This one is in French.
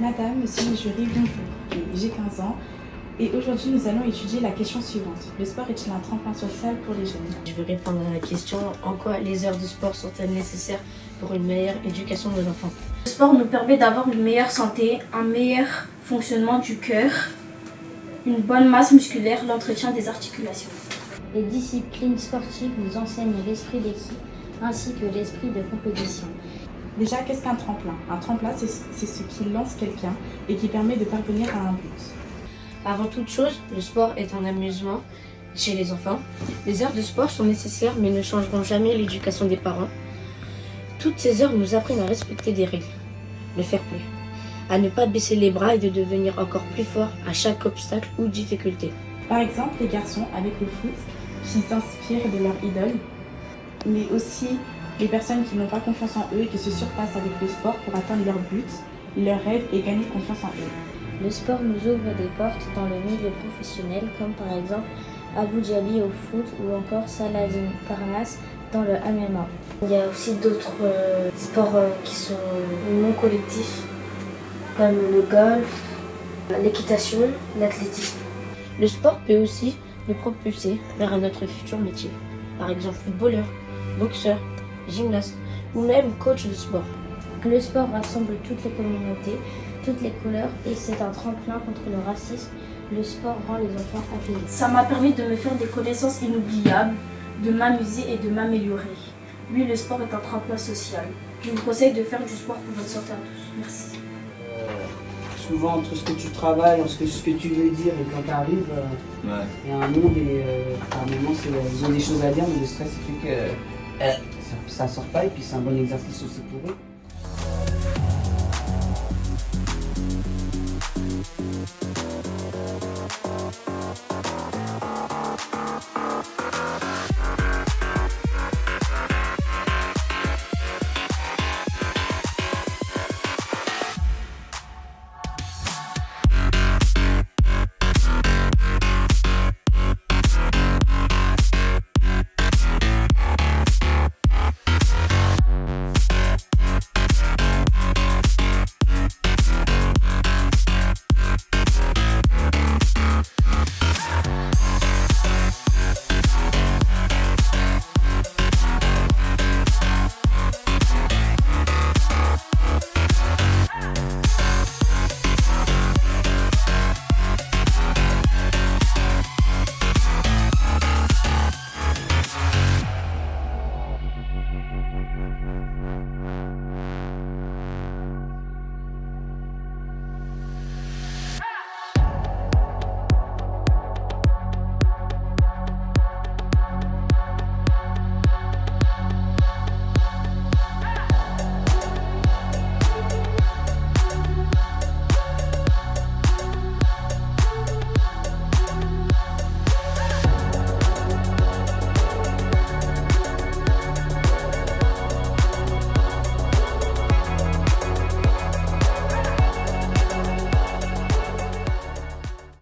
Madame, monsieur le jury, bonjour. J'ai 15 ans et aujourd'hui nous allons étudier la question suivante. Le sport est-il un tremplin social pour les jeunes? Je vais répondre à la question: en quoi les heures de sport sont-elles nécessaires pour une meilleure éducation de nos enfants? Le sport nous permet d'avoir une meilleure santé, un meilleur fonctionnement du cœur, une bonne masse musculaire, l'entretien des articulations. Les disciplines sportives nous enseignent l'esprit d'équipe ainsi que l'esprit de compétition. Déjà, qu'est-ce qu'un tremplin? Un tremplin, c'est ce qui lance quelqu'un et qui permet de parvenir à un but. Avant toute chose, le sport est un amusement chez les enfants. Les heures de sport sont nécessaires mais ne changeront jamais l'éducation des parents. Toutes ces heures nous apprennent à respecter des règles, le fair play, à ne pas baisser les bras et de devenir encore plus fort à chaque obstacle ou difficulté. Par exemple, les garçons avec le foot qui s'inspirent de leur idole, mais aussi les personnes qui n'ont pas confiance en eux et qui se surpassent avec le sport pour atteindre leur but, leur rêve et gagner confiance en eux. Le sport nous ouvre des portes dans le milieu professionnel, comme par exemple Abu Dhabi au foot ou encore Saladin Parnasse dans le MMA. Il y a aussi d'autres sports qui sont non collectifs, comme le golf, l'équitation, l'athlétisme. Le sport peut aussi nous propulser vers notre futur métier. Par exemple, footballeur, boxeur, gymnaste ou même coach de sport. Le sport rassemble toutes les communautés, toutes les couleurs et c'est un tremplin contre le racisme. Le sport rend les enfants accueillis. Ça m'a permis de me faire des connaissances inoubliables, de m'amuser et de m'améliorer. Oui, le sport est un tremplin social. Je vous conseille de faire du sport pour votre santé à tous. Merci. Souvent, entre ce que tu travailles, ce que tu veux dire et quand tu arrives, il y a un monde et par moments, ils ont des choses à dire, mais le stress il fait que ça sort pas et puis c'est un bon exercice aussi pour eux.